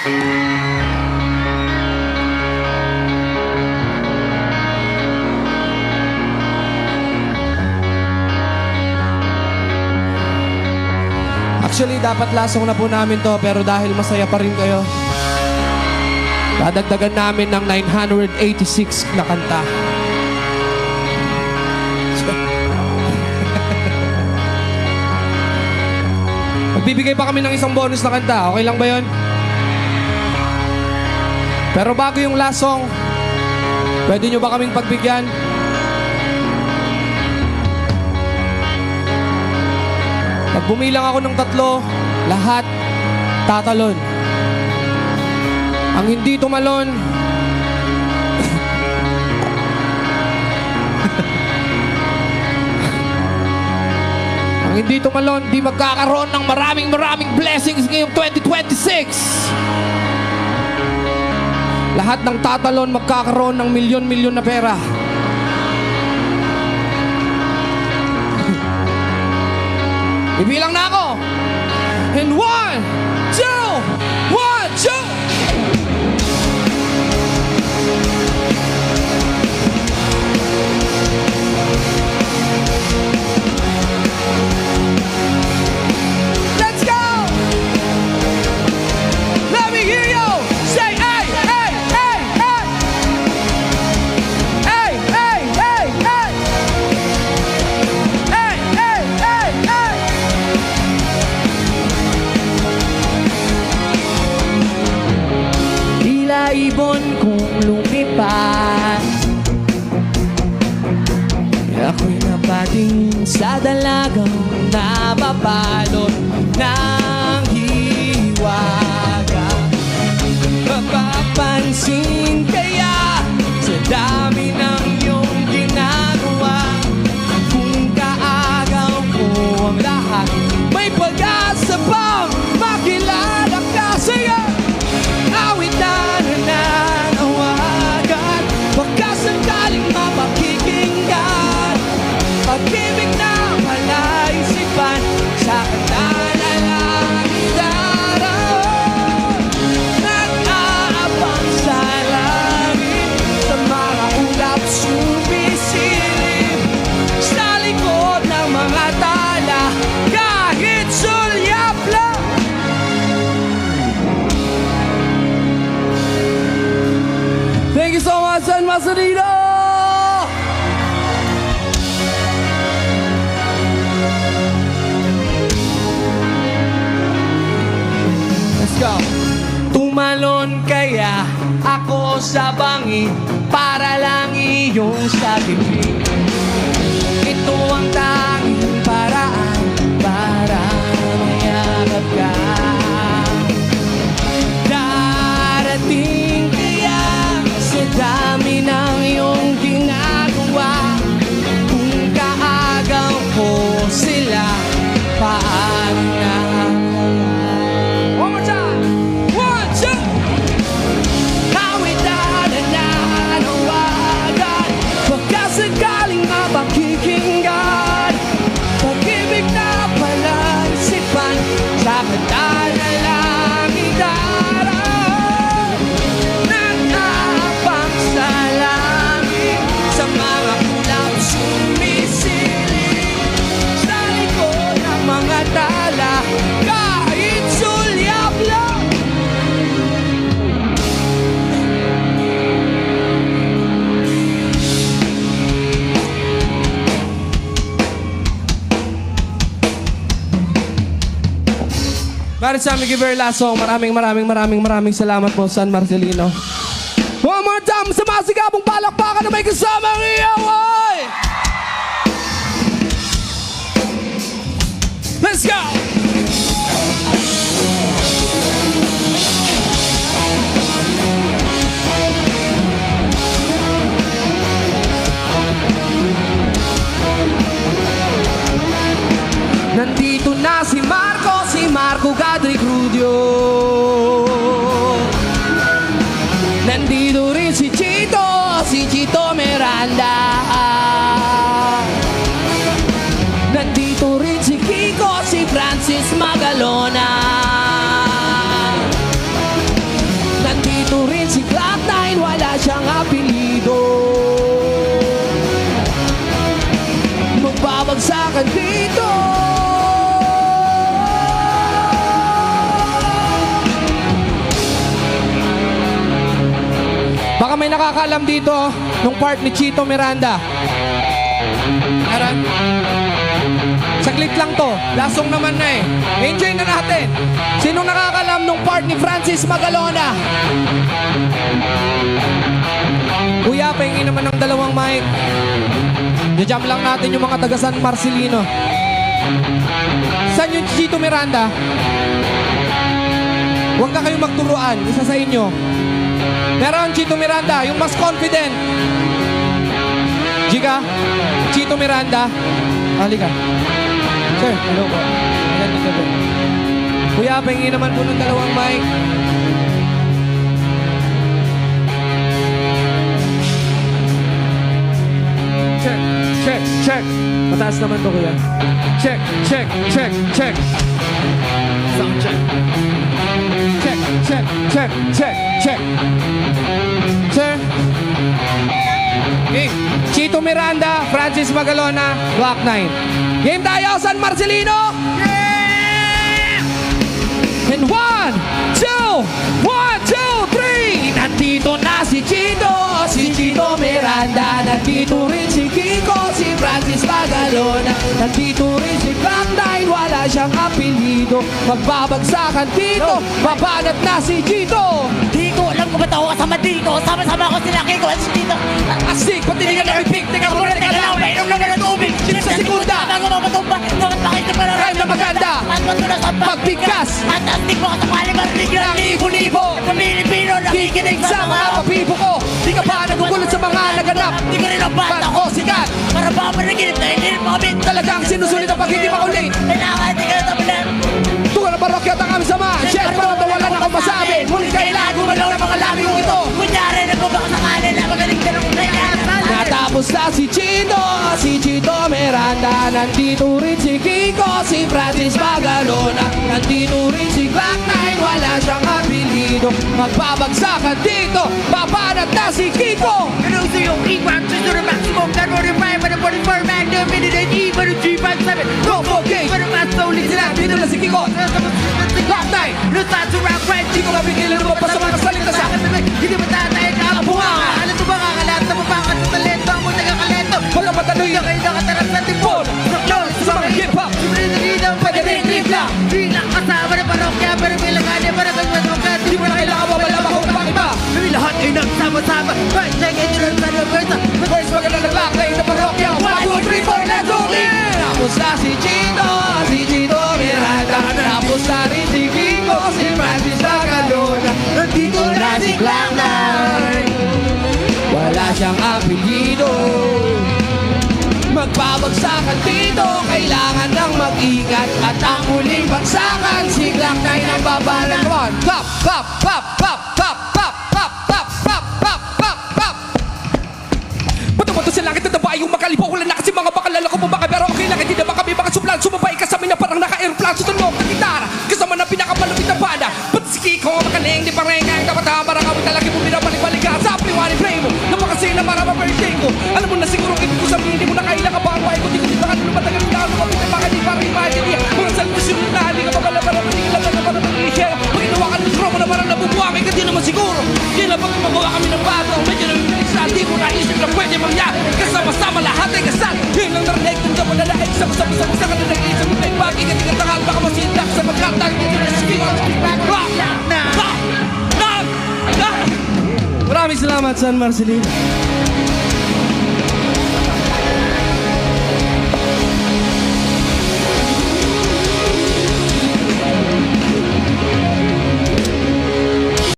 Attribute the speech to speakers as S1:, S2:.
S1: Actually, dapat lasong na po namin to, pero dahil masaya pa rin kayo, dadagdagan namin ng 986 na kanta. Magbibigay pa kami ng isang bonus na kanta. Okay lang ba yun? Pero bago yung last song, pwede nyo ba kaming pagbigyan? Pag bumilang ako ng 3, lahat tatalon. Ang hindi tumalon, ang hindi tumalon, di magkakaroon ng maraming blessings ngayong 2026. Lahat ng tatalon magkakaroon ng milyon-milyon na pera. Ibilang na ako. And 1, 2, 1, 2. Let's go. Let me hear you say hey, hey, hey, hey. Hey, hey, hey, hey. Hey, hey, hey, hey. Tila ibon kong lumipad, ako'y napatingin sa dalagang napabalot ng hiwaga. Mapapansin kaya sa dami ng iyong ginagawa, kung kaagaw ko ang lahat, may pag-asa bang makilala ka sa'yo? Awit na nananawagan, baka sakaling mapakikinggan, pag-ibig na palaisipan sa kanalalangit araw. Nag-aabang sa langit, sa mga ulap sumisilip, sa likod ng mga tala, kahit sulyap lang. Thank you so much, San Macerino! Let's go! Tumalon kaya ako sa bangin para lang iyong sagipin. Ito ang tanging paraan para mayakap ka. Darating kaya sa dami ng iyong ginagawa, kung kaagaw ko sila, paano na? One more time! 1, 2! Awit na nananawagan, baka sakaling mapakikinggan, pag-ibig na palaisipan sa kanalalangit araw. Nag-aabang sa langit, sa mga ulap sumisilip, sa likod ng mga tala, kahit sulyap lang. Para sa aming giver last song, maraming salamat po, San Marcelino. One more time, sa masigabong palakpakan na may kasamang iyaway! Let's go! Nandito na si Marco Gadri Crudio. Nandito rin si Chito Miranda. Nandito rin si Kiko, si Francis akin dito. Baka may nakakaalam dito nung part ni Chito Miranda. Meron? Saglit lang to. Lasong naman na eh. Enjoy na natin. Sinong nakakaalam nung part ni Francis Magalona? Kuya, pahingin naman ng dalawang mic. Jam lang natin yung mga taga San Marcelino. Saan yung Chito Miranda? Huwag na kayong magturuan. Isa sa inyo. Meron Chito Miranda, yung mas confident. Jika, Chito Miranda. Halika. Sir, hello po. Magandang gabi. Kuya, pahingin naman po ng dalawang mic. Check, check, check. Mataas naman to, kuya. Check, check, check, check. Sound check. Check, check, check, check, check. Sir. Game. Chito Miranda, Francis Magalona, Block 9. Game tayo, San Marcelino! Yeah! And 1, 2, 3! Nandito na si Chito Miranda. Nandito rin si Kiko, si Francis Magalona. Nandito rin si Block 9, wala siyang apelido. Magbabagsakan dito, babanat na si Chito.
S2: Di ko alam kung ba't ako kasama dito. Sama-sama ko sila Kiko at si Tito.
S1: Asik, pati hindi ka nakipik. Teka mo na
S2: Kailangan pa inom lang ng tubig.
S1: Sa segunda.
S2: Bago mapatumba, bakit bakit na parang
S1: Rhyme na maganda.
S2: At matulas ang
S1: Magbigkas.
S2: At astig mo sa palibarig
S1: Ng libo-libo.
S2: Sa Pilipino,
S1: Kikinig sa mga pabibo ko. Di ka pa nagugulat sa mga naganap.
S2: Di ka rin ang bata
S1: Ba't
S2: ko.
S1: ako sikat?
S2: Para ba managinip na hindi mo kami.
S1: Talagang sinusulit ang pag hindi makulit.
S2: Kailangan di ka na tabulan.
S1: Tunga na parokya at ang aming sama. Shit, parang wala na akong masabi. Ngunit kailangan gumalaw ng mga labi kong ito.
S2: Kunyari na po baka sakali na magaling ka ng kaya.
S1: Natapos na si Chito Miranda. Nandito rin si Kiko, si Francis Magalona. Nandito rin si Glock 9, wala siyang apelido. Magbabagsakan dito, babanat na si Kiko.
S2: Ano sa iyong iwan? Sa ito na maximum. Gano rin 5 at 44 magnum. Minute and even 357.
S1: Don't forget,
S2: Pero mas ulit sila.
S1: dito na si Kiko. Glock 9,
S2: Lutas around right.
S1: di ko mapigilan lumabas sa mga salita sa
S2: Hindi ba tatay ka ang bunga? Alam mo ba kakalat na mabakat sa talento? Ang munang kakalento.
S1: mga patuloy
S2: Hindi kayo nakatarap sa tipon.
S1: sa mga hip-hop.
S2: Sumunod-sunod
S1: Pwede rin trip lang.
S2: Di lang kasama na parokya. Pero may lagani para kang matungkat.
S1: Di mo na kailangan mamalama kung bakit ba.
S2: Kami lahat ay nagsama-sama. Right, check it, yun ang sana versa.
S1: First maganda ng Glock 9 na parokya. 1, 2, 3, 4, let's go! Tapos na si Chito Miranda. Tapos na rin si Kiko, si Francis Magalona. Nandito na si Glock 9. Wala siyang apelido. Magbabagsakan dito, kailangan ng mag-ingat. At ang huling bagsakan, si Glock 9 ang babalan. One, pop, pop, pop, pop, pop, pop, pop, pop, pop, pop, pop, pop. Bato-bato sa langit na daba yung makalipo. Wala na kasi mga bakalala ko bumaka. Pero okay lang, hindi naman kami makasuplan. Sumabay ka sa amin na parang naka-airplane. Sutunog ng gitara, kasama ng pinakamalupit na banda. Ba't si Kiko makaling, di parang ang kapatama. Parang kami talaga mo binabalik-balikan. Sa pliwani play mo, napakasina para ma-birthday ko. Alam mo na siguro ibig ko sabihin, hindi mo na kailangan ka ba ang ko. Di ko dito ka nung matagal ka. Lumapit na baka di parang imagine niya. Mga salvation na hindi ka mabala para matigil lang na para mag-i-share. Pag ginawa ka ng promo na parang nabubuwami ka, di naman siguro. Di na pag magawa kami ng bato, medyo namibilis na di ko naisip na pwede mangyari. Kasama-sama lahat ay kasal. Yun lang narinig kung ka malalaig. Sama-sama sa ka na nag-iisip mo na ibag. Ingat-ingat takal, baka masindak sa magkatag. Maraming salamat, San Marcelino.